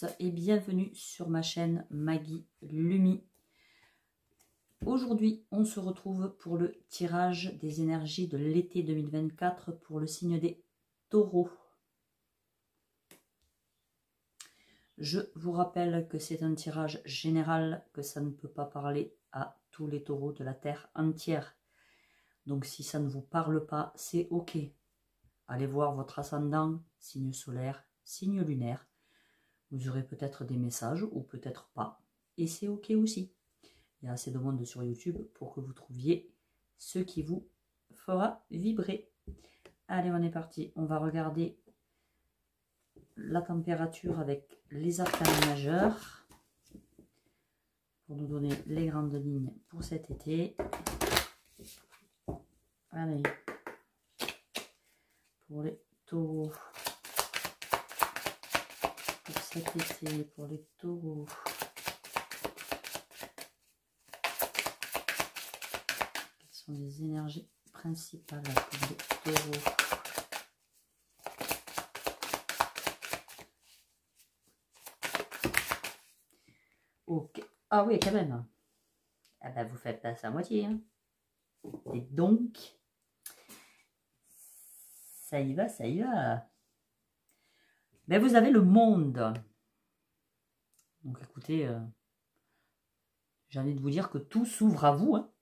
tous et bienvenue sur ma chaîne Maggie Lumi. Aujourd'hui, on se retrouve pour le tirage des énergies de l'été 2024 pour le signe des taureaux. Je vous rappelle que c'est un tirage général, que ça ne peut pas parler à tous les taureaux de la terre entière. Donc si ça ne vous parle pas, c'est ok. Allez voir votre ascendant, signe solaire, signe lunaire. Vous aurez peut-être des messages ou peut-être pas. Et c'est ok aussi. Il y a assez de monde sur YouTube pour que vous trouviez ce qui vous fera vibrer. Allez, on est parti. On va regarder la température avec les arcanes majeurs pour nous donner les grandes lignes pour cet été. Allez, pour les taureaux, pour cet été, pour les taureaux. Quelles sont les énergies principales pour les taureaux? Ok. Ah oui, quand même. Ah ben, vous faites pas ça à moitié. Hein. Et donc, ça y va, ça y va. Ben, vous avez le monde. Donc écoutez, j'ai envie de vous dire que tout s'ouvre à vous. Hein.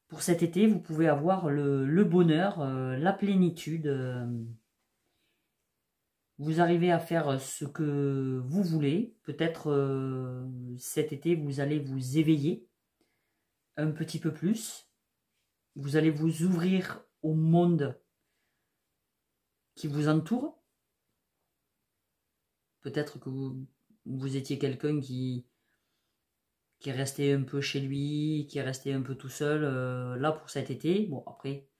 Pour cet été, vous pouvez avoir le bonheur, la plénitude. Vous arrivez à faire ce que vous voulez. Peut-être cet été, vous allez vous éveiller un petit peu plus. Vous allez vous ouvrir au monde qui vous entoure. Peut-être que vous étiez quelqu'un qui est resté un peu chez lui, qui est resté un peu tout seul, là pour cet été. Bon, après,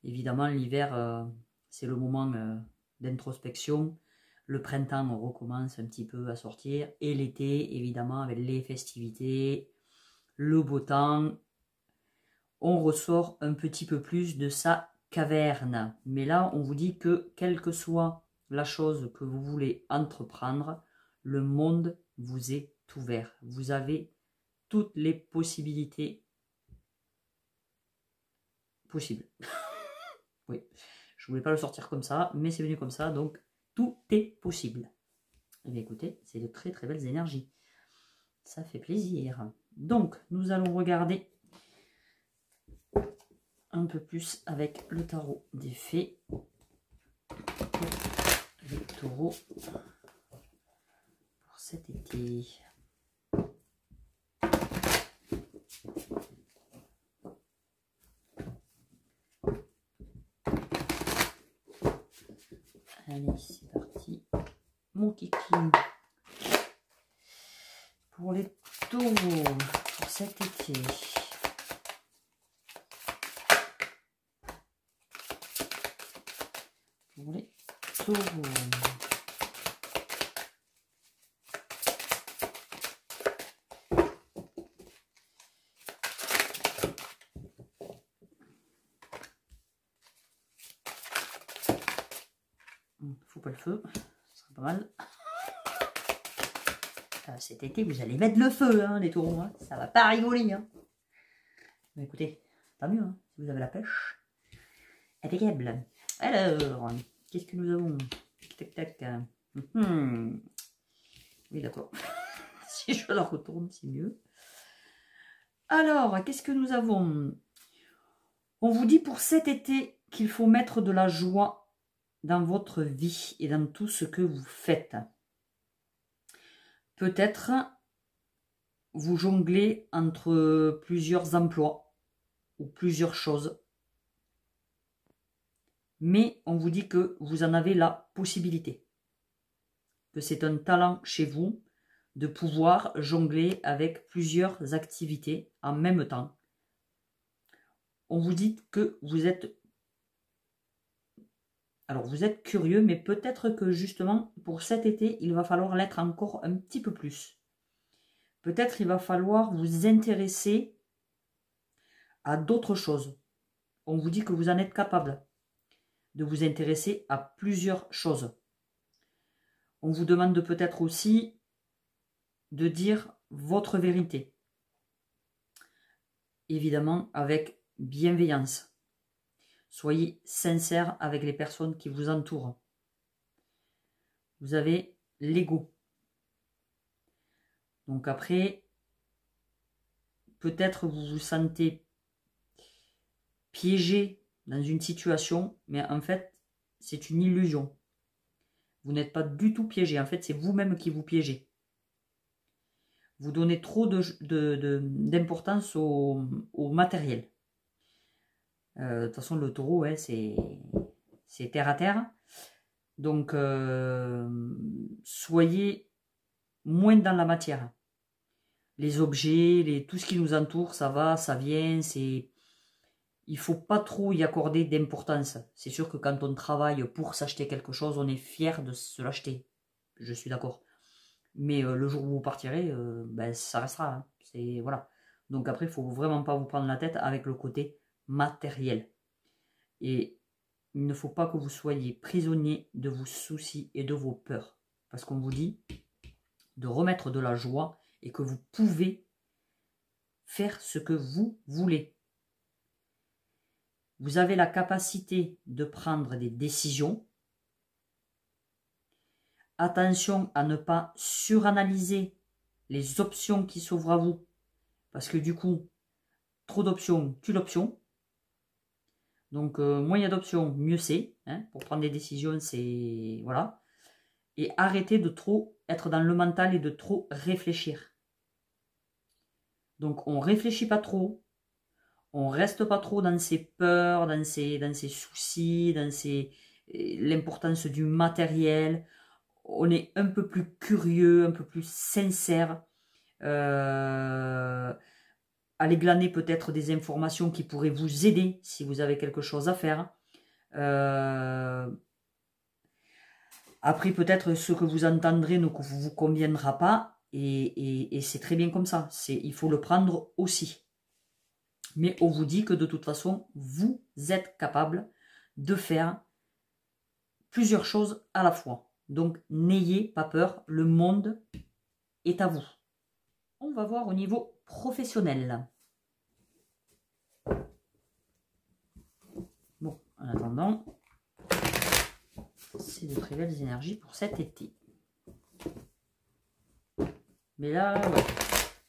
évidemment, l'hiver, c'est le moment d'introspection. Le printemps, on recommence un petit peu à sortir. Et l'été, évidemment, avec les festivités, le beau temps, on ressort un petit peu plus de sa caverne. Mais là, on vous dit que, quelle que soit la chose que vous voulez entreprendre, le monde vous est ouvert. Vous avez toutes les possibilités possibles. Oui, je voulais pas le sortir comme ça, mais c'est venu comme ça, donc tout est possible. Et bien écoutez, c'est de très très belles énergies. Ça fait plaisir. Donc, nous allons regarder un peu plus avec le tarot des fées. Les taureaux pour cet été. Allez, c'est parti. Mon kiki. Pour les taureaux pour cet été. Pour les taureaux. Faut pas le feu, ce sera pas mal. Cet été, vous allez mettre le feu, hein, les taureaux. Hein. Ça va pas rigoler. Hein. Mais écoutez, tant mieux, hein, si vous avez la pêche. Impeccable. Alors, qu'est-ce que nous avons? Tac, tac. Oui, d'accord. Si je la retourne, c'est mieux. Alors, qu'est-ce que nous avons? On vous dit pour cet été qu'il faut mettre de la joie dans votre vie et dans tout ce que vous faites. Peut-être vous jonglez entre plusieurs emplois ou plusieurs choses. Mais on vous dit que vous en avez la possibilité. Que c'est un talent chez vous de pouvoir jongler avec plusieurs activités en même temps. On vous dit que vous êtes... Alors, vous êtes curieux, mais peut-être que justement, pour cet été, il va falloir l'être encore un petit peu plus. Peut-être il va falloir vous intéresser à d'autres choses. On vous dit que vous en êtes capable de vous intéresser à plusieurs choses. On vous demande peut-être aussi de dire votre vérité. Évidemment, avec bienveillance. Soyez sincère avec les personnes qui vous entourent. Vous avez l'ego. Donc après, peut-être vous vous sentez piégé dans une situation, mais en fait, c'est une illusion. Vous n'êtes pas du tout piégé. En fait, c'est vous-même qui vous piégez. Vous donnez trop d'importance au matériel. De toute façon, le taureau, ouais, c'est terre à terre. Donc, soyez moins dans la matière. Les objets, tout ce qui nous entoure, ça va, ça vient. Il ne faut pas trop y accorder d'importance. C'est sûr que quand on travaille pour s'acheter quelque chose, on est fier de se l'acheter. Je suis d'accord. Mais le jour où vous partirez, ben, ça restera. Hein. Voilà. Donc après, il ne faut vraiment pas vous prendre la tête avec le côté matériel. Et il ne faut pas que vous soyez prisonnier de vos soucis et de vos peurs. Parce qu'on vous dit de remettre de la joie et que vous pouvez faire ce que vous voulez. Vous avez la capacité de prendre des décisions. Attention à ne pas suranalyser les options qui s'ouvrent à vous. Parce que du coup, trop d'options tue l'option. Donc, moins il y a d'options, mieux c'est. Hein, pour prendre des décisions, c'est... Voilà. Et arrêtez de trop être dans le mental et de trop réfléchir. Donc, on ne réfléchit pas trop. On ne reste pas trop dans ses peurs, dans ses soucis, dans l'importance du matériel. On est un peu plus curieux, un peu plus sincère. Allez glaner peut-être des informations qui pourraient vous aider si vous avez quelque chose à faire. Après, peut-être ce que vous entendrez ne vous conviendra pas. Et c'est très bien comme ça. Il faut le prendre aussi. Mais on vous dit que de toute façon, vous êtes capable de faire plusieurs choses à la fois. Donc, n'ayez pas peur, le monde est à vous. On va voir au niveau professionnel. Bon, en attendant, c'est de très belles énergies pour cet été. Mais là, ouais,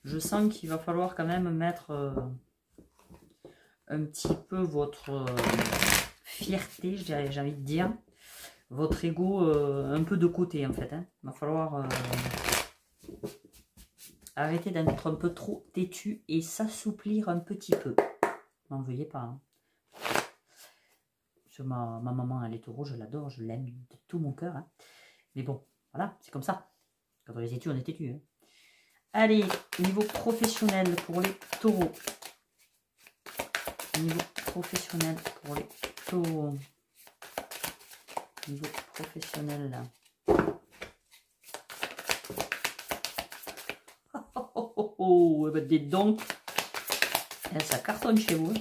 je sens qu'il va falloir quand même mettre un petit peu votre fierté, j'ai envie de dire. Votre ego un peu de côté en fait. Hein. Il va falloir arrêter d'être un peu trop têtu et s'assouplir un petit peu. N'en veuillez pas. Hein. Ma maman, elle est taureau, je l'adore, je l'aime de tout mon cœur. Hein. Mais bon, voilà, c'est comme ça. Quand on est têtu, on est têtu. Hein. Allez, niveau professionnel pour les taureaux. Niveau professionnel pour les taureaux. Niveau professionnel là. Oh, ben dites donc, ça cartonne chez vous.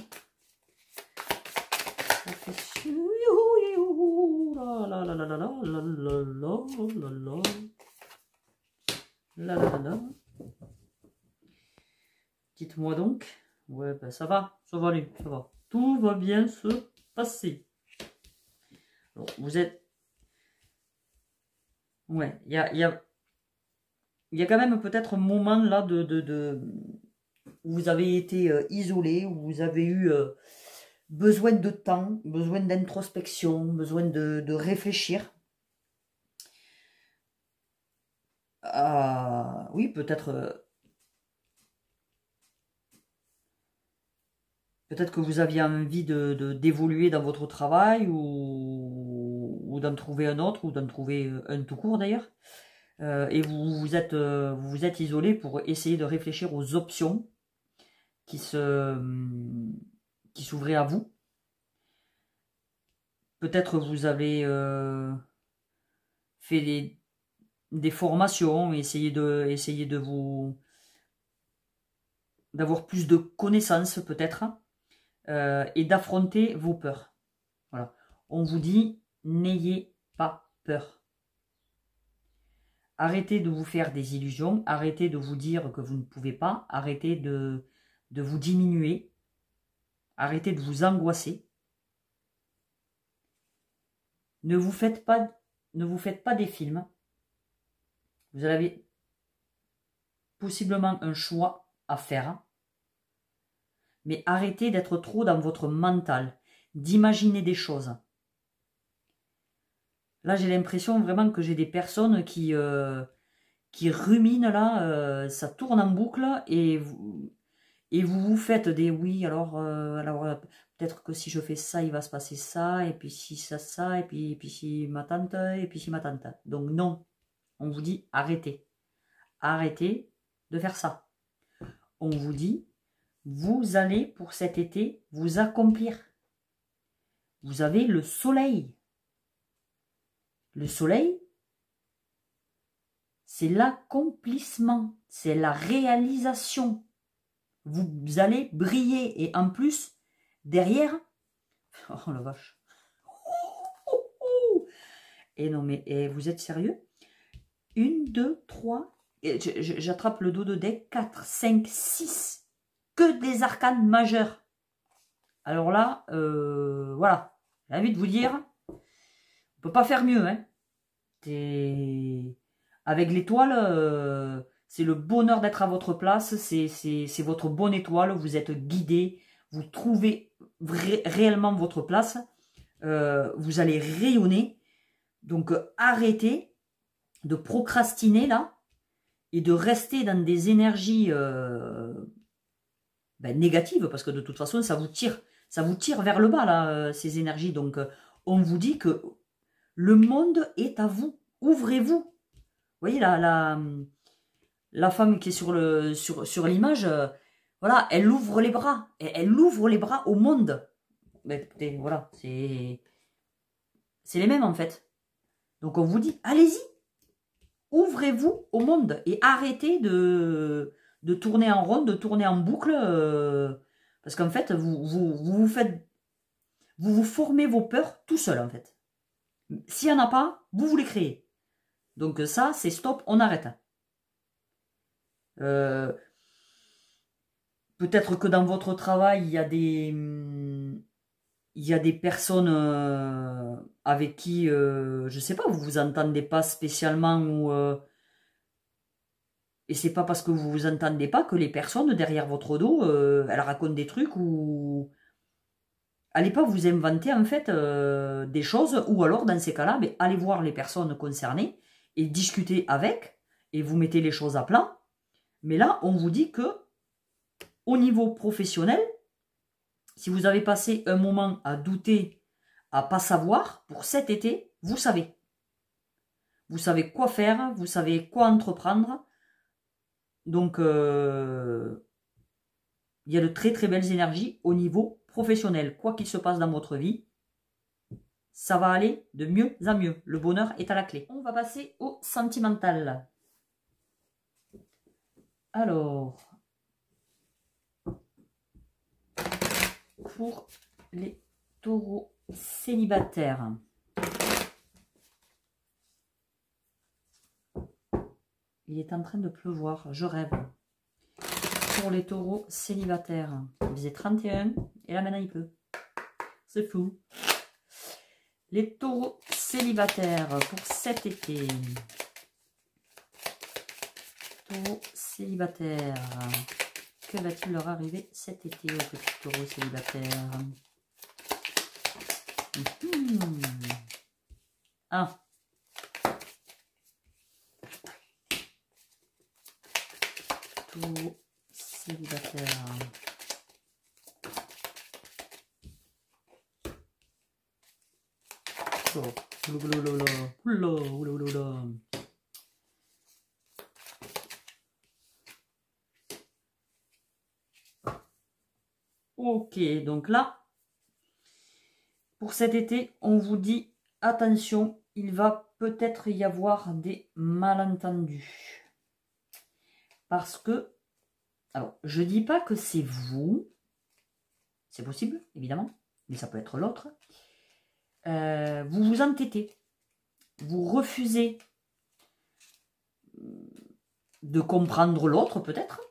Dites-moi donc. Ouais, ben ça va aller, ça va. Tout va bien se passer. Alors, vous êtes... Ouais, il y a quand même peut-être un moment là où vous avez été isolé, où vous avez eu besoin de temps, besoin d'introspection, besoin de réfléchir. Oui, peut-être que vous aviez envie d'évoluer dans votre travail ou d'en trouver un autre, ou d'en trouver un tout court d'ailleurs. Et vous vous êtes isolé pour essayer de réfléchir aux options qui s'ouvraient à vous. Peut-être vous avez fait des formations, essayer de vous d'avoir plus de connaissances peut-être, et d'affronter vos peurs. Voilà. On vous dit, n'ayez pas peur. Arrêtez de vous faire des illusions, arrêtez de vous dire que vous ne pouvez pas, arrêtez de vous diminuer, arrêtez de vous angoisser. Ne vous faites pas des films. Vous avez possiblement un choix à faire. Mais arrêtez d'être trop dans votre mental, d'imaginer des choses. Là, j'ai l'impression vraiment que j'ai des personnes qui ruminent là, ça tourne en boucle et vous vous faites des oui, alors peut-être que si je fais ça, il va se passer ça, et puis si ça, et puis si ma tante, et puis si ma tante. Donc non, on vous dit arrêtez. Arrêtez de faire ça. On vous dit, vous allez pour cet été vous accomplir. Vous avez le soleil. Le soleil, c'est l'accomplissement, c'est la réalisation. Vous allez briller et en plus, derrière, oh la vache. Et non mais vous êtes sérieux? 1, 2, 3, j'attrape le dos de deck, 4, 5, 6, que des arcanes majeures. Alors là, voilà, j'ai envie de vous dire, on peut pas faire mieux, hein. Avec l'étoile, c'est le bonheur d'être à votre place, c'est votre bonne étoile, vous êtes guidé, vous trouvez réellement votre place, vous allez rayonner, donc arrêtez de procrastiner là, et de rester dans des énergies négatives, parce que de toute façon, ça vous tire vers le bas, là, ces énergies, donc on vous dit que le monde est à vous. Ouvrez-vous. Vous voyez la femme qui est sur l'image, voilà, elle ouvre les bras. Elle ouvre les bras au monde. Mais écoutez, voilà, c'est les mêmes en fait. Donc on vous dit, allez-y. Ouvrez-vous au monde et arrêtez de tourner en rond, de tourner en boucle. Parce qu'en fait, vous formez vos peurs tout seul en fait. S'il n'y en a pas, vous les créez. Donc ça, c'est stop, on arrête. Peut-être que dans votre travail, il y a des personnes avec qui, je ne sais pas, vous vous entendez pas spécialement ou et c'est pas parce que vous vous entendez pas que les personnes derrière votre dos, elles racontent des trucs ou allez pas vous inventer en fait des choses, ou alors dans ces cas-là, allez voir les personnes concernées et discuter avec, et vous mettez les choses à plat. Mais là, on vous dit que au niveau professionnel, si vous avez passé un moment à douter, à pas savoir, pour cet été, vous savez. Vous savez quoi faire, vous savez quoi entreprendre. Donc, il y a de très très belles énergies au niveau professionnel. Quoi qu'il se passe dans votre vie, ça va aller de mieux en mieux. Le bonheur est à la clé. On va passer au sentimental. Alors, pour les taureaux célibataires, il est en train de pleuvoir, je rêve. Pour les taureaux célibataires, il faisait 31 et là maintenant il pleut. C'est fou. Les taureaux célibataires pour cet été. Taureaux célibataires. Que va-t-il leur arriver cet été aux petits taureaux célibataires? Ah. Taureaux célibataires. Ok, donc là, pour cet été, on vous dit, attention, il va peut-être y avoir des malentendus. Parce que, alors, je dis pas que c'est vous, c'est possible, évidemment, mais ça peut être l'autre. Vous vous entêtez, vous refusez de comprendre l'autre peut-être.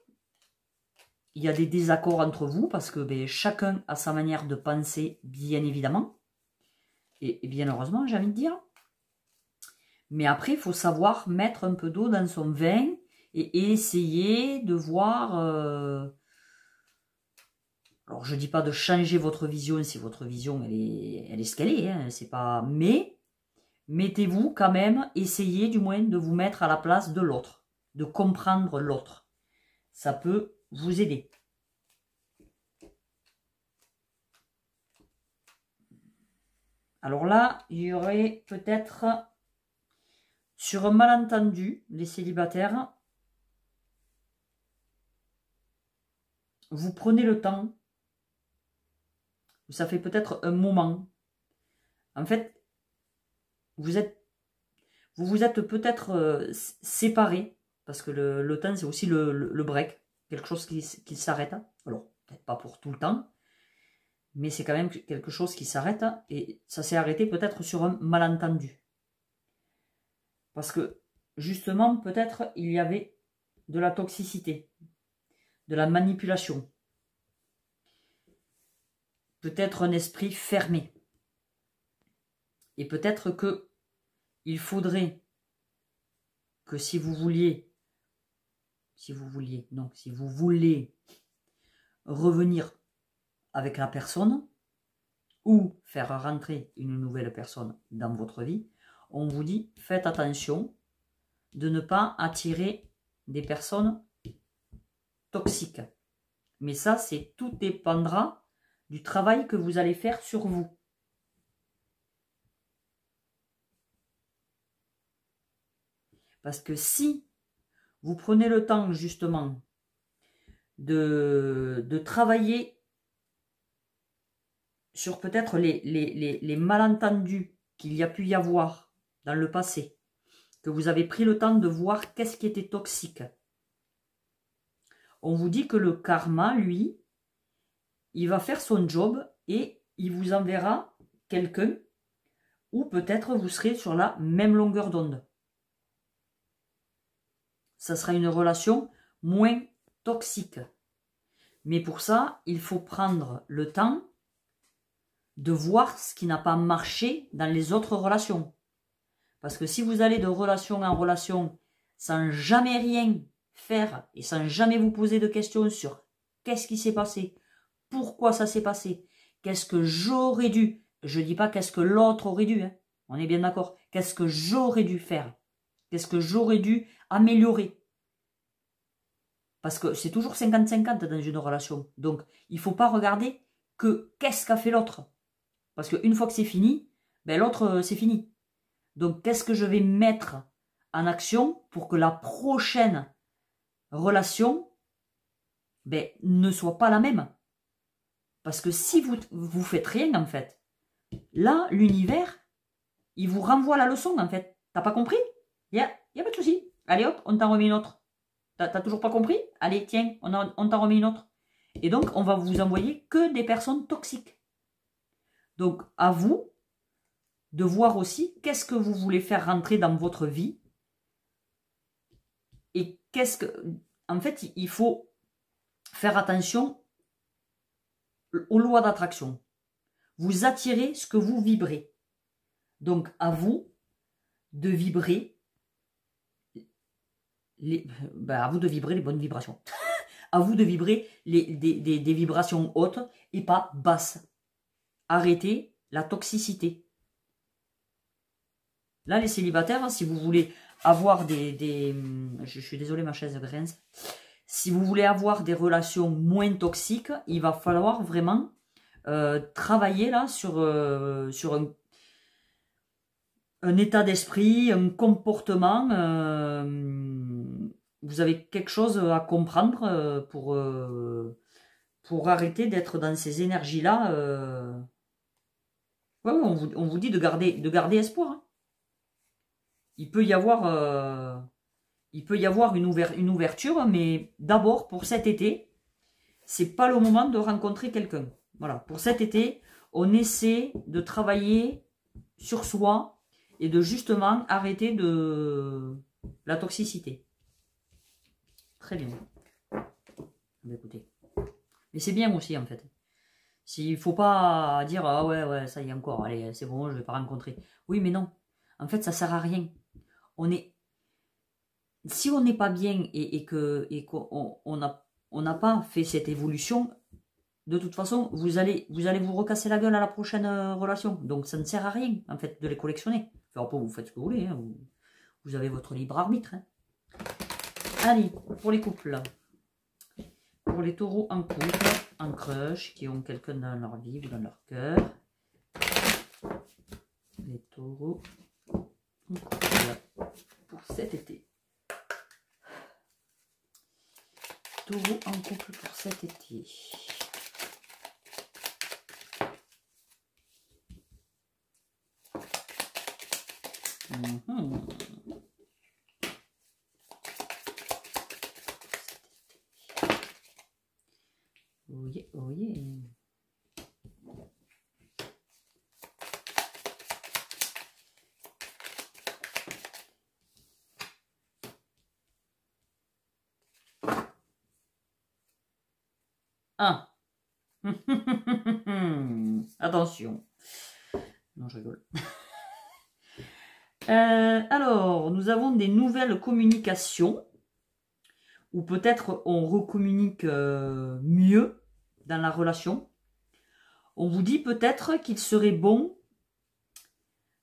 Il y a des désaccords entre vous parce que ben, chacun a sa manière de penser, bien évidemment. Et bien heureusement, j'ai envie de dire. Mais après, il faut savoir mettre un peu d'eau dans son vin et essayer de voir... alors, je ne dis pas de changer votre vision si votre vision, elle est ce qu'elle est. Hein, c'est pas... Mais, mettez-vous quand même, essayez du moins de vous mettre à la place de l'autre. De comprendre l'autre. Ça peut vous aider. Alors là, il y aurait peut-être, sur un malentendu, les célibataires, vous prenez le temps, ça fait peut-être un moment. En fait, vous vous êtes peut-être séparés, parce que le temps, c'est aussi le break, quelque chose qui s'arrête. Alors, peut-être pas pour tout le temps, mais c'est quand même quelque chose qui s'arrête, et ça s'est arrêté peut-être sur un malentendu. Parce que, justement, peut-être il y avait de la toxicité, de la manipulation, peut-être un esprit fermé. Et peut-être que il faudrait que si vous voulez revenir avec la personne ou faire rentrer une nouvelle personne dans votre vie, on vous dit faites attention de ne pas attirer des personnes toxiques. Mais ça, tout dépendra du travail que vous allez faire sur vous. Parce que si vous prenez le temps justement de travailler sur peut-être les malentendus qu'il y a pu y avoir dans le passé, que vous avez pris le temps de voir qu'est-ce qui était toxique, on vous dit que le karma, lui, il va faire son job et il vous enverra quelqu'un ou peut-être vous serez sur la même longueur d'onde. Ça sera une relation moins toxique. Mais pour ça, il faut prendre le temps de voir ce qui n'a pas marché dans les autres relations. Parce que si vous allez de relation en relation sans jamais rien faire et sans jamais vous poser de questions sur qu'est-ce qui s'est passé, pourquoi ça s'est passé, qu'est-ce que j'aurais dû, je ne dis pas qu'est-ce que l'autre aurait dû, hein, on est bien d'accord, qu'est-ce que j'aurais dû faire, qu'est-ce que j'aurais dû améliorer. Parce que c'est toujours 50-50 dans une relation. Donc, il ne faut pas regarder que qu'est-ce qu'a fait l'autre. Parce qu'une fois que c'est fini, ben l'autre, c'est fini. Donc, qu'est-ce que je vais mettre en action pour que la prochaine relation ne soit pas la même? Parce que si vous faites rien, en fait, là, l'univers, il vous renvoie la leçon, en fait. T'as pas compris? Il y a pas de souci. Allez hop, on t'en remet une autre. T'as toujours pas compris? Allez, tiens, on t'en remet une autre. Et donc, on va vous envoyer que des personnes toxiques. Donc, à vous de voir aussi qu'est-ce que vous voulez faire rentrer dans votre vie. Et qu'est-ce que... En fait, il faut faire attention aux lois d'attraction. Vous attirez ce que vous vibrez. Donc, à vous de vibrer à vous de vibrer les bonnes vibrations. À vous de vibrer des vibrations hautes et pas basses. Arrêtez la toxicité. Là, les célibataires, si vous voulez avoir je suis désolée, ma chaise grince. Si vous voulez avoir des relations moins toxiques, il va falloir vraiment travailler là sur un état d'esprit, un comportement. Vous avez quelque chose à comprendre pour arrêter d'être dans ces énergies-là. Ouais, on vous dit de garder espoir. Hein. Il peut y avoir une ouverture, mais d'abord, pour cet été, c'est pas le moment de rencontrer quelqu'un. Voilà, pour cet été, on essaie de travailler sur soi et de justement arrêter de la toxicité. Très bien. Écoutez. Mais c'est bien aussi, en fait. S'il faut pas dire, ah ouais, ça y est encore, allez, c'est bon, je vais pas rencontrer. Oui, mais non. En fait, ça sert à rien. Si on n'est pas bien et qu'on n'a pas fait cette évolution, de toute façon, vous allez vous recasser la gueule à la prochaine relation. Donc ça ne sert à rien, en fait, de les collectionner. Enfin, après, vous faites ce que vous voulez, hein. Vous avez votre libre arbitre. Hein. Allez, pour les couples. Pour les taureaux en couple, en crush, qui ont quelqu'un dans leur vie ou dans leur cœur. Les taureaux en couple pour cet été. Taureau en couple pour cet été. Oh yeah, oh yeah. Ah. Attention. Non, je rigole. Alors, nous avons des nouvelles communications, ou peut-être on recommunique mieux dans la relation. On vous dit peut-être qu'il serait bon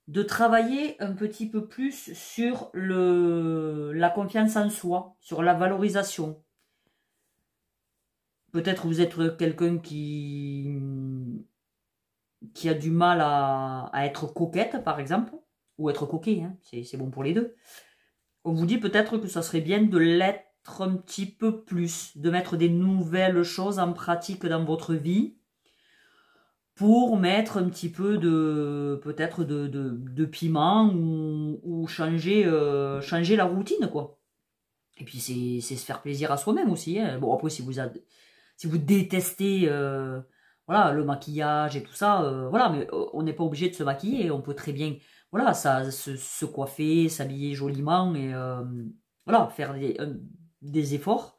de travailler un petit peu plus sur la confiance en soi, sur la valorisation. Peut-être vous êtes quelqu'un qui a du mal à être coquette, par exemple, ou être coquet, hein, c'est bon pour les deux. On vous dit peut-être que ça serait bien de l'être un petit peu plus, de mettre des nouvelles choses en pratique dans votre vie pour mettre un petit peu peut-être de piment ou changer la routine, quoi. Et puis c'est se faire plaisir à soi-même aussi. Hein. Bon, après, si vous détestez voilà, le maquillage et tout ça, voilà, mais on n'est pas obligé de se maquiller. On peut très bien voilà, se coiffer, s'habiller joliment et voilà, faire des efforts.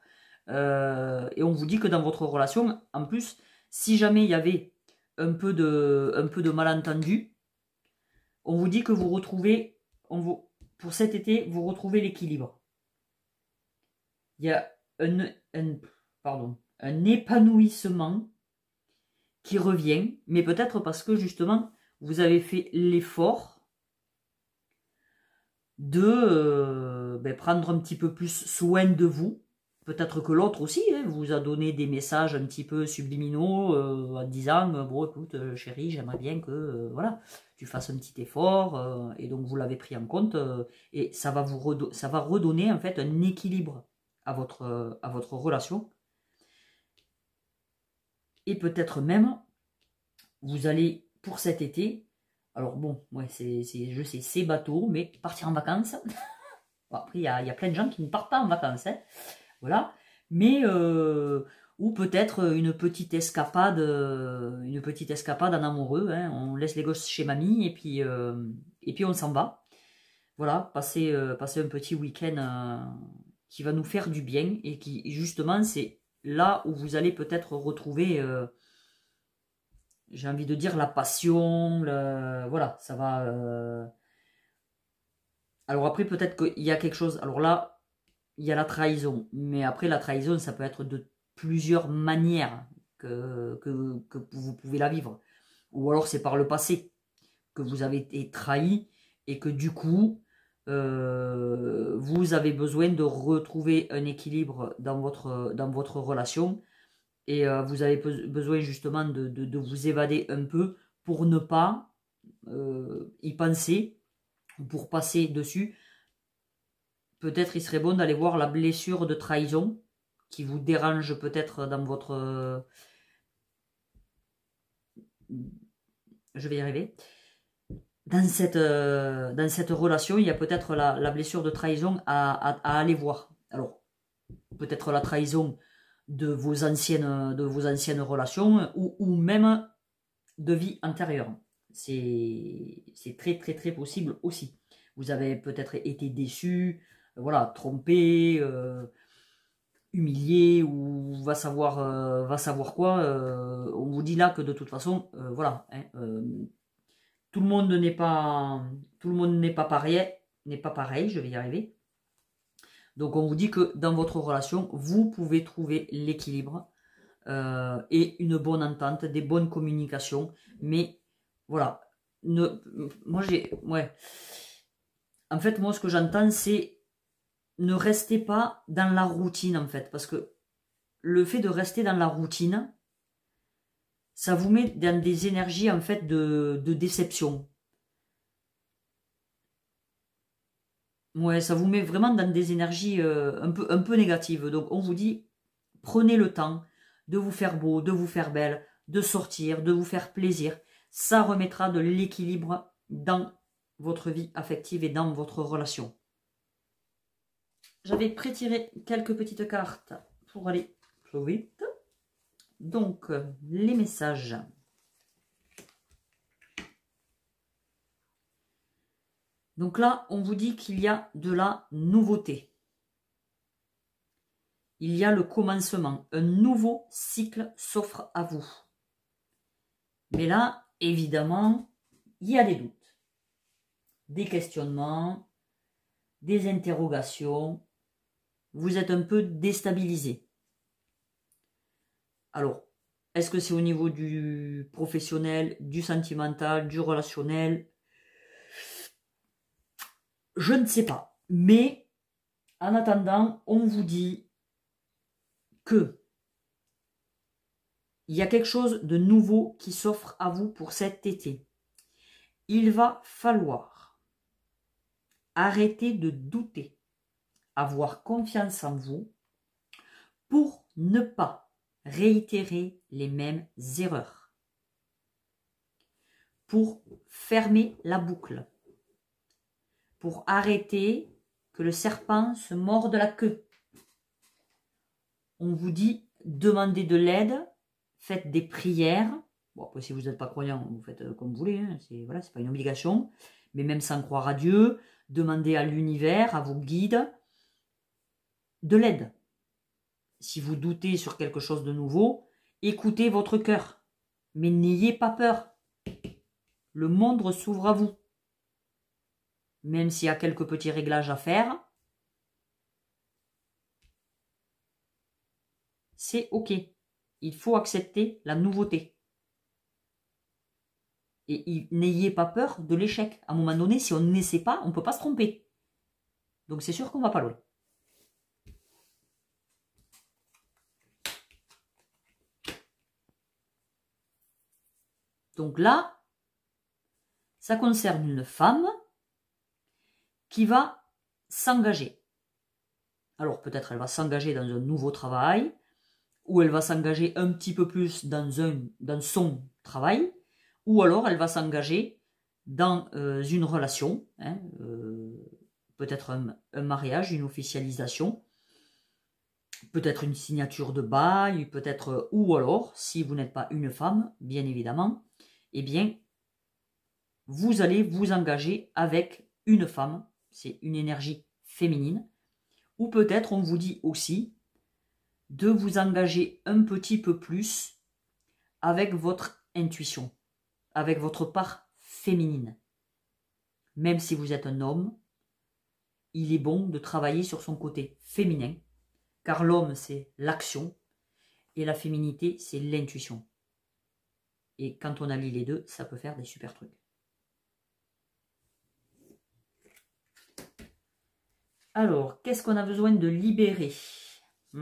Et on vous dit que dans votre relation, en plus, si jamais il y avait un peu de malentendu, on vous dit que vous retrouvez, pour cet été, vous retrouvez l'équilibre. Il y a un épanouissement qui revient, mais peut-être parce que justement, vous avez fait l'effort de prendre un petit peu plus soin de vous. Peut-être que l'autre aussi vous a donné des messages un petit peu subliminaux en disant bon écoute chérie, j'aimerais bien que voilà, tu fasses un petit effort et donc vous l'avez pris en compte et ça va redonner en fait un équilibre à votre relation. Et peut-être même vous allez pour cet été, alors bon, ouais, je sais, c'est bateau, mais partir en vacances. Bon, après, il y a plein de gens qui ne partent pas en vacances, hein, voilà. Mais ou peut-être une petite escapade en amoureux. Hein, on laisse les gosses chez mamie et puis on s'en va. Voilà, passer un petit week-end qui va nous faire du bien et qui justement c'est là où vous allez peut-être retrouver j'ai envie de dire la passion, voilà, ça va. Alors après, peut-être qu'il y a quelque chose. Alors là, il y a la trahison. Mais après, la trahison, ça peut être de plusieurs manières que vous pouvez la vivre. Ou alors, c'est par le passé que vous avez été trahi et que du coup, vous avez besoin de retrouver un équilibre dans votre relation. Et vous avez besoin justement de vous évader un peu pour ne pas y penser, pour passer dessus. Peut-être il serait bon d'aller voir la blessure de trahison qui vous dérange peut-être dans votre... je vais y arriver. Dans cette relation, il y a peut-être la blessure de trahison à aller voir. Alors, peut-être la trahison de vos anciennes relations ou même de vie antérieure. C'est très très très possible aussi. Vous avez peut-être été déçu, voilà, trompé, humilié ou va savoir quoi. On vous dit là que de toute façon, voilà, hein, tout le monde n'est pas pareil, je vais y arriver. Donc on vous dit que dans votre relation, vous pouvez trouver l'équilibre et une bonne entente, des bonnes communications. Mais voilà, En fait, moi, ce que j'entends, c'est ne restez pas dans la routine, en fait. Parce que le fait de rester dans la routine, ça vous met dans des énergies, en fait, de déception. Ouais, ça vous met vraiment dans des énergies un peu négatives. Donc, on vous dit, prenez le temps de vous faire beau, de vous faire belle, de sortir, de vous faire plaisir. Ça remettra de l'équilibre dans votre vie affective et dans votre relation. J'avais pré-tiré quelques petites cartes pour aller plus vite. Donc, les messages. Donc là, on vous dit qu'il y a de la nouveauté. Il y a le commencement. Un nouveau cycle s'offre à vous. Mais là, évidemment, il y a des doutes, des questionnements, des interrogations. Vous êtes un peu déstabilisé. Alors, est-ce que c'est au niveau du professionnel, du sentimental, du relationnel? Je ne sais pas. Mais, en attendant, on vous dit que il y a quelque chose de nouveau qui s'offre à vous pour cet été. Il va falloir arrêter de douter, avoir confiance en vous pour ne pas réitérer les mêmes erreurs, pour fermer la boucle, pour arrêter que le serpent se morde la queue. On vous dit, demandez de l'aide, faites des prières. Bon, après, si vous n'êtes pas croyant, vous faites comme vous voulez, hein. C'est pas une obligation. Mais même sans croire à Dieu, demandez à l'univers, à vos guides, de l'aide. Si vous doutez sur quelque chose de nouveau, écoutez votre cœur. Mais n'ayez pas peur. Le monde s'ouvre à vous. Même s'il y a quelques petits réglages à faire, c'est ok. Il faut accepter la nouveauté. Et n'ayez pas peur de l'échec. À un moment donné, si on n'essaie pas, on ne peut pas se tromper. Donc c'est sûr qu'on ne va pas loin. Donc là, ça concerne une femme qui va s'engager. Alors peut-être elle va s'engager dans un nouveau travail, ou elle va s'engager un petit peu plus dans son travail, ou alors elle va s'engager dans une relation, hein, peut-être un mariage, une officialisation, peut-être une signature de bail, peut-être, ou alors, si vous n'êtes pas une femme, bien évidemment, eh bien, vous allez vous engager avec une femme, c'est une énergie féminine, ou peut-être on vous dit aussi de vous engager un petit peu plus avec votre intuition, avec votre part féminine. Même si vous êtes un homme, il est bon de travailler sur son côté féminin, car l'homme c'est l'action et la féminité c'est l'intuition. Et quand on allie les deux, ça peut faire des super trucs. Alors, qu'est-ce qu'on a besoin de libérer? Eh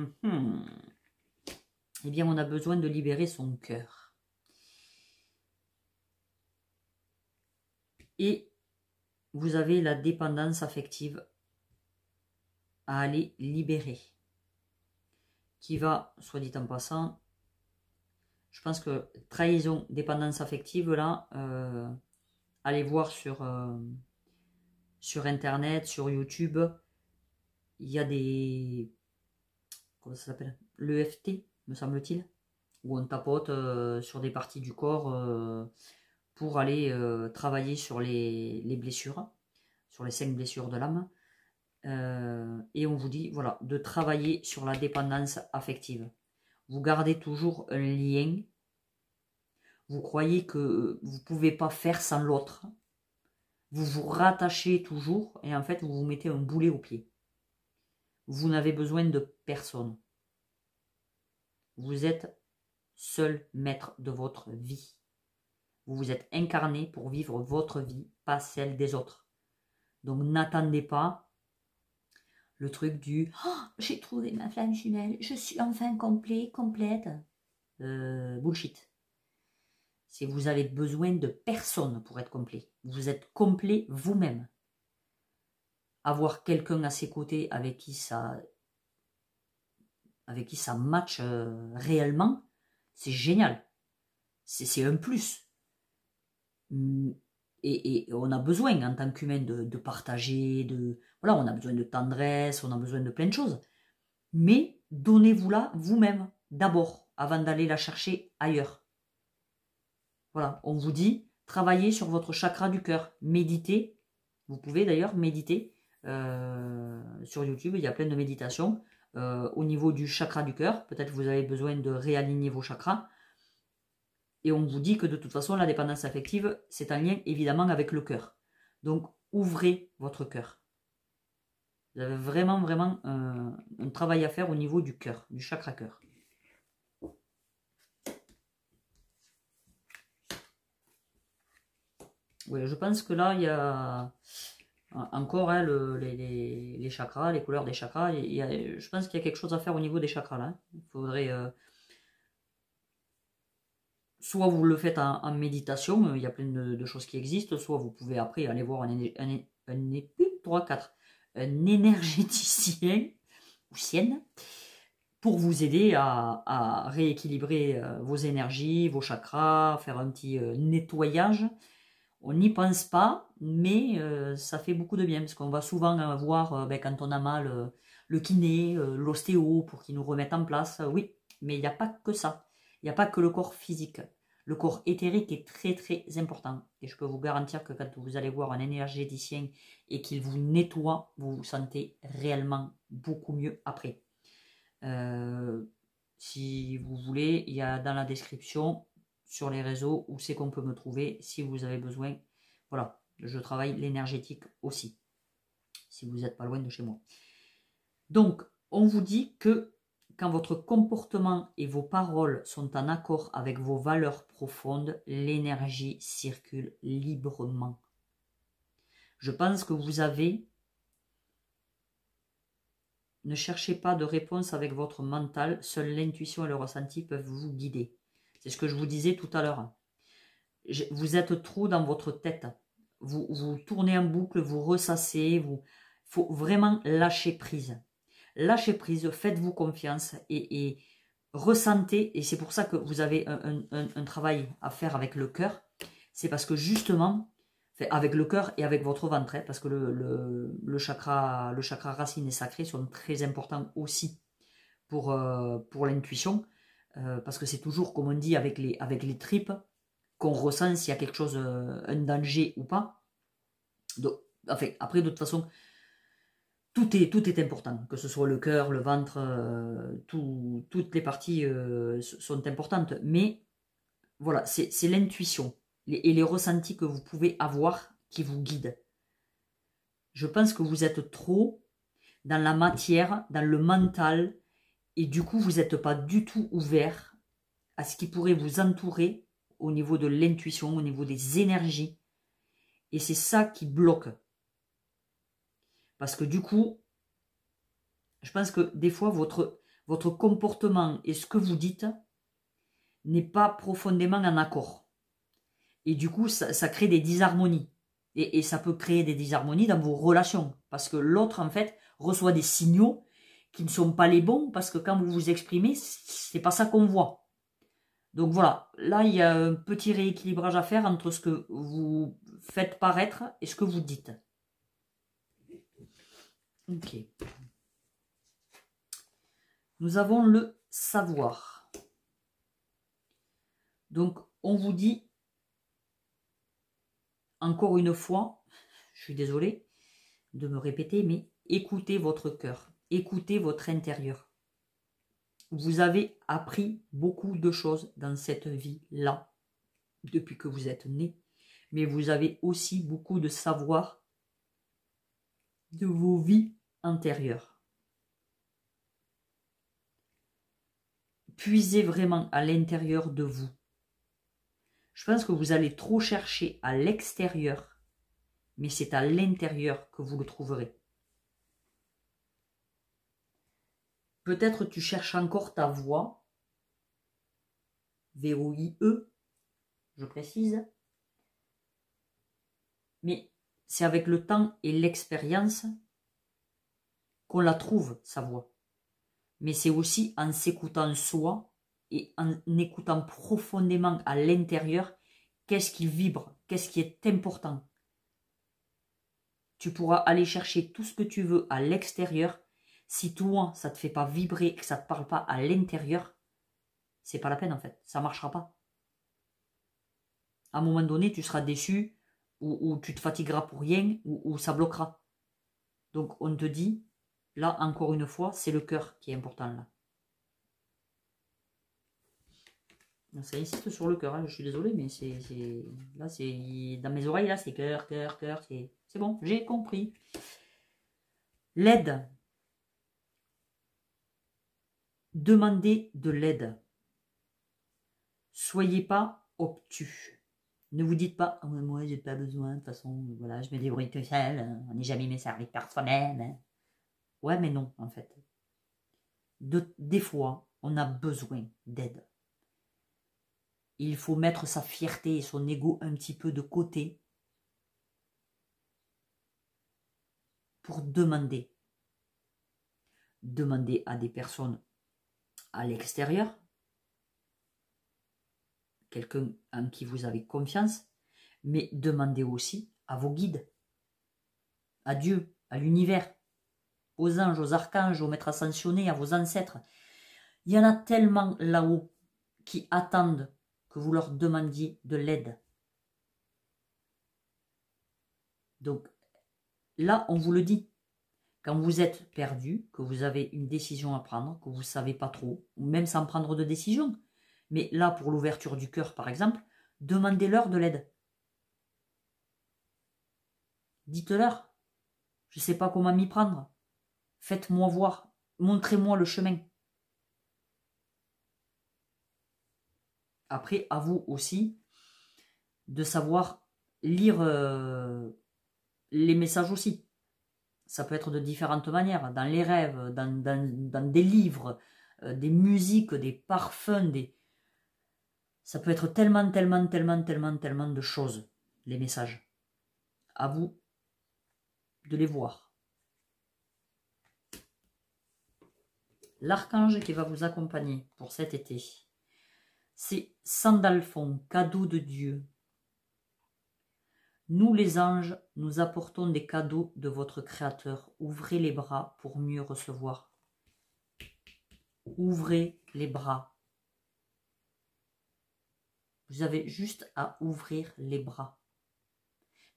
bien, on a besoin de libérer son cœur. Et vous avez la dépendance affective à aller libérer. Qui va, soit dit en passant, je pense que trahison, dépendance affective, là, allez voir sur Internet, sur YouTube, il y a des... Comment ça s'appelle? L'EFT, me semble-t-il, où on tapote sur des parties du corps pour aller travailler sur les blessures, sur les 5 blessures de l'âme. Et on vous dit, voilà, de travailler sur la dépendance affective. Vous gardez toujours un lien. Vous croyez que vous ne pouvez pas faire sans l'autre. Vous vous rattachez toujours et en fait, vous vous mettez un boulet au pied. Vous n'avez besoin de personne. Vous êtes seul maître de votre vie. Vous vous êtes incarné pour vivre votre vie, pas celle des autres. Donc n'attendez pas le truc du « Oh, j'ai trouvé ma flamme jumelle, je suis enfin complet, complète ». Bullshit. Si vous avez besoin de personne pour être complet. Vous êtes complet vous-même. Avoir quelqu'un à ses côtés avec qui ça match réellement, c'est génial. C'est un plus. Et on a besoin en tant qu'humain de partager, voilà, on a besoin de tendresse, on a besoin de plein de choses. Mais donnez-vous-la vous-même, d'abord, avant d'aller la chercher ailleurs. Voilà, on vous dit, travaillez sur votre chakra du cœur, méditez. Vous pouvez d'ailleurs méditer. Sur YouTube, il y a plein de méditations. Au niveau du chakra du cœur, peut-être que vous avez besoin de réaligner vos chakras. Et on vous dit que de toute façon, la dépendance affective, c'est un lien évidemment avec le cœur. Donc, ouvrez votre cœur. Vous avez vraiment, vraiment un travail à faire au niveau du cœur, du chakra cœur. Oui, je pense que là, il y a encore hein, les chakras, les couleurs des chakras. Je pense qu'il y a quelque chose à faire au niveau des chakras là. Il faudrait... soit vous le faites en méditation, il y a plein de choses qui existent, soit vous pouvez après aller voir un énergéticien ou sienne pour vous aider à rééquilibrer vos énergies, vos chakras, faire un petit nettoyage. On n'y pense pas, mais ça fait beaucoup de bien, parce qu'on va souvent voir quand on a mal le kiné, l'ostéo, pour qu'ils nous remettent en place. Oui, mais il n'y a pas que ça. Il n'y a pas que le corps physique. Le corps éthérique est très très important. Et je peux vous garantir que quand vous allez voir un énergéticien et qu'il vous nettoie, vous vous sentez réellement beaucoup mieux après. Si vous voulez, il y a dans la description sur les réseaux où c'est qu'on peut me trouver si vous avez besoin. Voilà, je travaille l'énergétique aussi, si vous n'êtes pas loin de chez moi. Donc, on vous dit que quand votre comportement et vos paroles sont en accord avec vos valeurs profondes, l'énergie circule librement. Je pense que vous avez... Ne cherchez pas de réponse avec votre mental, seule l'intuition et le ressenti peuvent vous guider. C'est ce que je vous disais tout à l'heure. Vous êtes trop dans votre tête. Vous tournez en boucle, vous ressassez. Il faut vraiment lâcher prise. Lâchez prise, faites-vous confiance et ressentez. Et c'est pour ça que vous avez un travail à faire avec le cœur. C'est parce que justement, avec le cœur et avec votre ventre, parce que le chakra racine et sacré sont très importants aussi pour l'intuition. Parce que c'est toujours, comme on dit, avec les tripes, qu'on ressent s'il y a quelque chose, un danger ou pas. Donc, enfin, après, de toute façon, tout est important, que ce soit le cœur, le ventre, toutes les parties sont importantes. Mais voilà, c'est l'intuition et les ressentis que vous pouvez avoir qui vous guident. Je pense que vous êtes trop dans la matière, dans le mental, et du coup, vous n'êtes pas du tout ouvert à ce qui pourrait vous entourer au niveau de l'intuition, au niveau des énergies. Et c'est ça qui bloque. Parce que du coup, je pense que des fois, votre comportement et ce que vous dites n'est pas profondément en accord. Et du coup, ça crée des disharmonies. Et ça peut créer des disharmonies dans vos relations. Parce que l'autre, en fait, reçoit des signaux qui ne sont pas les bons. Parce que quand vous vous exprimez, c'est pas ça qu'on voit. Donc voilà, là, il y a un petit rééquilibrage à faire entre ce que vous faites paraître et ce que vous dites. Ok. Nous avons le savoir. Donc, on vous dit, encore une fois, je suis désolée de me répéter, mais écoutez votre cœur, écoutez votre intérieur. Vous avez appris beaucoup de choses dans cette vie-là, depuis que vous êtes né. Mais vous avez aussi beaucoup de savoir de vos vies antérieures. Puisez vraiment à l'intérieur de vous. Je pense que vous allez trop chercher à l'extérieur, mais c'est à l'intérieur que vous le trouverez. Peut-être tu cherches encore ta voix, V-O-I-E, je précise, mais c'est avec le temps et l'expérience qu'on la trouve, sa voix. Mais c'est aussi en s'écoutant soi et en écoutant profondément à l'intérieur qu'est-ce qui vibre, qu'est-ce qui est important. Tu pourras aller chercher tout ce que tu veux à l'extérieur. Si toi, ça ne te fait pas vibrer, que ça ne te parle pas à l'intérieur, c'est pas la peine en fait, ça ne marchera pas. À un moment donné, tu seras déçu, ou tu te fatigueras pour rien, ou ça bloquera. Donc on te dit, là encore une fois, c'est le cœur qui est important là. Ça insiste sur le cœur, hein. Je suis désolé, mais là c'est dans mes oreilles, là c'est cœur, cœur, cœur, c'est bon, j'ai compris. L'aide. Demandez de l'aide. Soyez pas obtus. Ne vous dites pas, oh, moi j'ai pas besoin, de toute façon, voilà, je me débrouille tout seul, on n'est jamais mieux servi par soi-même. Ouais, mais non, en fait. Des fois, on a besoin d'aide. Il faut mettre sa fierté et son ego un petit peu de côté pour demander. Demander à des personnes à l'extérieur, quelqu'un en qui vous avez confiance, mais demandez aussi à vos guides, à Dieu, à l'univers, aux anges, aux archanges, aux maîtres ascensionnés, à vos ancêtres. Il y en a tellement là-haut qui attendent que vous leur demandiez de l'aide. Donc là, on vous le dit. Quand vous êtes perdu, que vous avez une décision à prendre, que vous ne savez pas trop, ou même sans prendre de décision, mais là, pour l'ouverture du cœur, par exemple, demandez-leur de l'aide. Dites-leur, je ne sais pas comment m'y prendre. Faites-moi voir, montrez-moi le chemin. Après, à vous aussi de savoir lire les messages aussi. Ça peut être de différentes manières, dans les rêves, dans des livres, des musiques, des parfums, ça peut être tellement de choses, les messages. À vous de les voir. L'archange qui va vous accompagner pour cet été, c'est Sandalphon, cadeau de Dieu. Nous les anges, nous apportons des cadeaux de votre Créateur. Ouvrez les bras pour mieux recevoir. Ouvrez les bras. Vous avez juste à ouvrir les bras.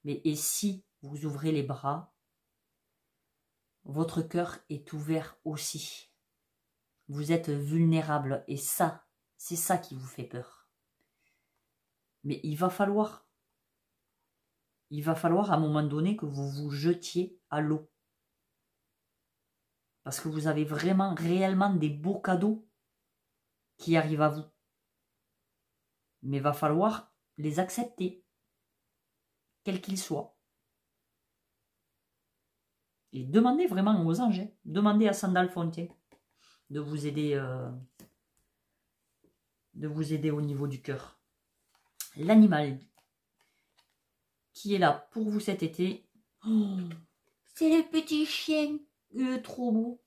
Mais et si vous ouvrez les bras, votre cœur est ouvert aussi. Vous êtes vulnérable et ça, c'est ça qui vous fait peur. Mais il va falloir à un moment donné que vous vous jetiez à l'eau. Parce que vous avez vraiment, réellement des beaux cadeaux qui arrivent à vous. Mais il va falloir les accepter, quels qu'ils soient. Et demandez vraiment aux anges, demandez à Sandalphon de vous aider au niveau du cœur. L'animal qui est là pour vous cet été, oh, c'est le petit chien, trop beau,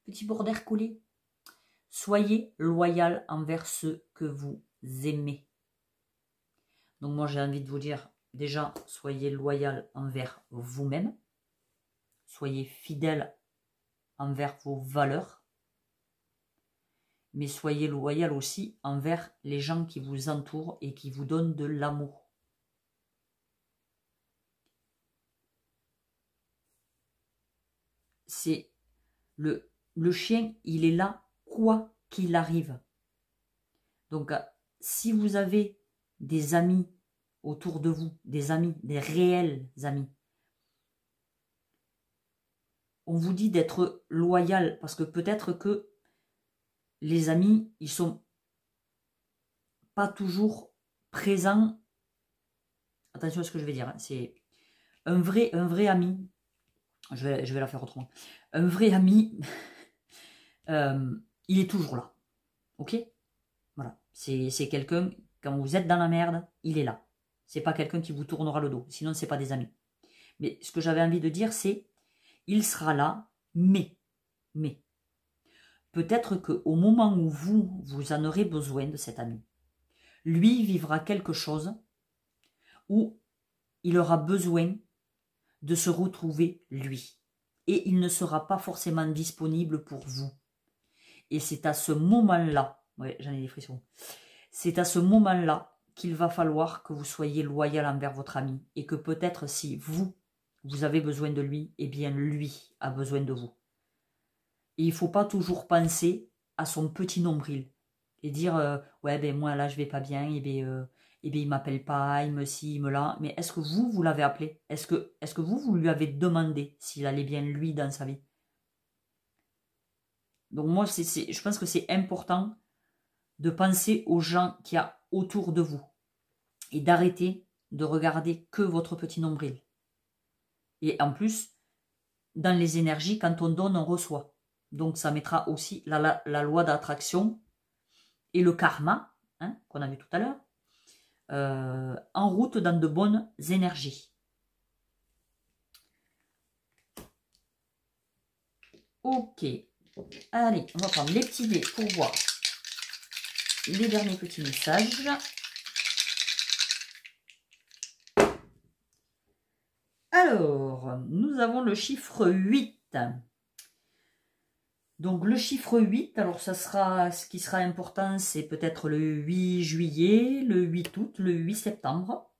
petit border collé. Soyez loyal envers ceux que vous aimez. Donc moi j'ai envie de vous dire, déjà, soyez loyal envers vous-même. Soyez fidèle envers vos valeurs. Mais soyez loyal aussi envers les gens qui vous entourent et qui vous donnent de l'amour. c'est le chien, il est là quoi qu'il arrive. Donc, si vous avez des amis autour de vous, des amis, des réels amis, on vous dit d'être loyal parce que peut-être que les amis, ils sont pas toujours présents. Attention à ce que je vais dire, hein. C'est un vrai ami. Je vais la faire autrement. Un vrai ami, il est toujours là. Ok? Voilà. C'est quelqu'un, quand vous êtes dans la merde, il est là. C'est pas quelqu'un qui vous tournera le dos. Sinon, c'est pas des amis. Mais ce que j'avais envie de dire, c'est il sera là, mais peut-être qu'au moment où vous en aurez besoin de cet ami, lui vivra quelque chose où il aura besoin de se retrouver lui. Et il ne sera pas forcément disponible pour vous. Et c'est à ce moment-là, ouais, j'en ai des frissons, c'est à ce moment-là qu'il va falloir que vous soyez loyal envers votre ami. Et que peut-être si vous avez besoin de lui, eh bien lui a besoin de vous. Et il ne faut pas toujours penser à son petit nombril. Et dire, ouais, ben moi là je vais pas bien, et ben il m'appelle pas, il me ci, il me là. Mais est-ce que vous l'avez appelé? Est-ce que vous lui avez demandé s'il allait bien lui dans sa vie? Donc moi, je pense que c'est important de penser aux gens qu'il y a autour de vous. Et d'arrêter de regarder que votre petit nombril. Et en plus, dans les énergies, quand on donne, on reçoit. Donc ça mettra aussi la loi d'attraction et le karma, hein, qu'on a vu tout à l'heure, en route dans de bonnes énergies. Ok. Allez, on va prendre les petits dés pour voir les derniers petits messages. Alors, nous avons le chiffre 8. Donc le chiffre 8, alors ça sera, ce qui sera important, c'est peut-être le 8 juillet, le 8 août, le 8 septembre,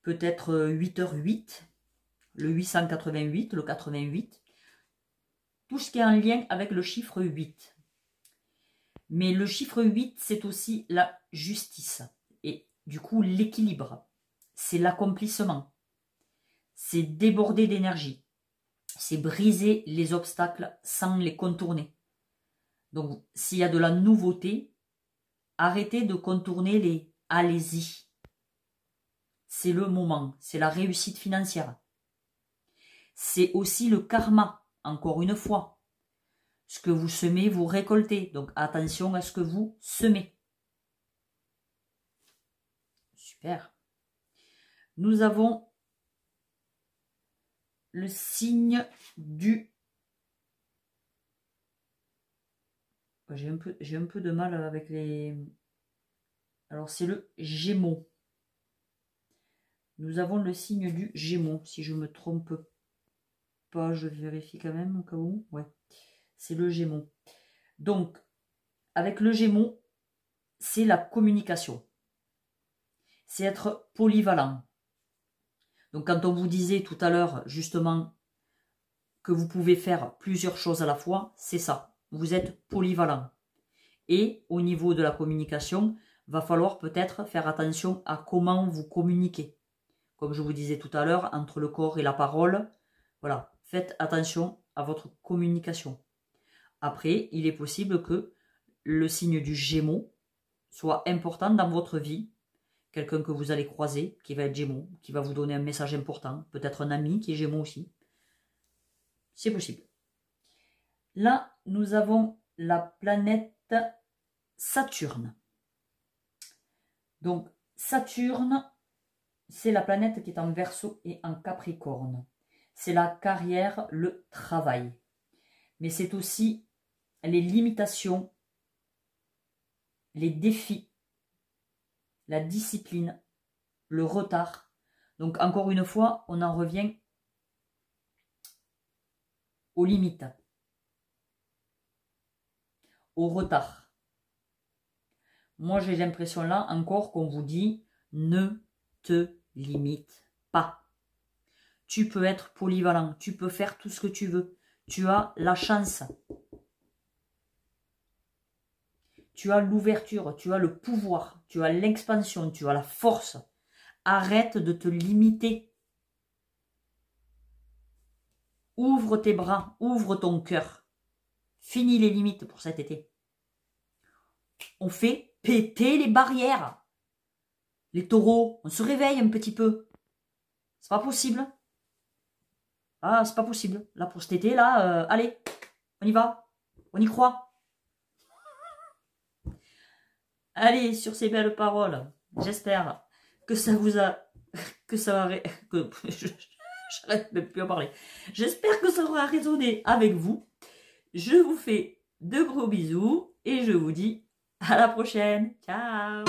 peut-être 8h08, le 888, le 88, tout ce qui est en lien avec le chiffre 8. Mais le chiffre 8, c'est aussi la justice, et du coup l'équilibre, c'est l'accomplissement, c'est déborder d'énergie. C'est briser les obstacles sans les contourner. Donc, s'il y a de la nouveauté, arrêtez de contourner les « allez-y ». C'est le moment, c'est la réussite financière. C'est aussi le karma, encore une fois. Ce que vous semez, vous récoltez. Donc, attention à ce que vous semez. Super. Nous avons le signe du... J'ai un peu de mal avec les... Alors, c'est le Gémeaux. Nous avons le signe du Gémeaux. Si je ne me trompe pas, je vérifie quand même au cas où. Ouais, c'est le Gémeaux. Donc, avec le Gémeaux, c'est la communication. C'est être polyvalent. Donc, quand on vous disait tout à l'heure, justement, que vous pouvez faire plusieurs choses à la fois, c'est ça. Vous êtes polyvalent. Et au niveau de la communication, va falloir peut-être faire attention à comment vous communiquez. Comme je vous disais tout à l'heure, entre le corps et la parole, voilà, faites attention à votre communication. Après, il est possible que le signe du Gémeaux soit important dans votre vie. Quelqu'un que vous allez croiser, qui va être Gémeaux, qui va vous donner un message important. Peut-être un ami qui est Gémeaux aussi. C'est possible. Là, nous avons la planète Saturne. Donc, Saturne, c'est la planète qui est en Verseau et en Capricorne. C'est la carrière, le travail. Mais c'est aussi les limitations, les défis, la discipline, le retard. Donc, encore une fois, on en revient aux limites, au retard. Moi, j'ai l'impression là encore qu'on vous dit ne te limite pas. Tu peux être polyvalent, tu peux faire tout ce que tu veux, Tu as la chance. Tu as l'ouverture, tu as le pouvoir, tu as l'expansion, tu as la force. Arrête de te limiter. Ouvre tes bras, ouvre ton cœur. Finis les limites pour cet été. On fait péter les barrières. Les taureaux, on se réveille un petit peu. C'est pas possible. Ah, c'est pas possible. Là, pour cet été, là, allez, on y va. On y croit. Allez, sur ces belles paroles, j'espère que ça vous a... que ça va... que j'arrête même plus à parler. J'espère que ça aura résonné avec vous. Je vous fais de gros bisous et je vous dis à la prochaine. Ciao!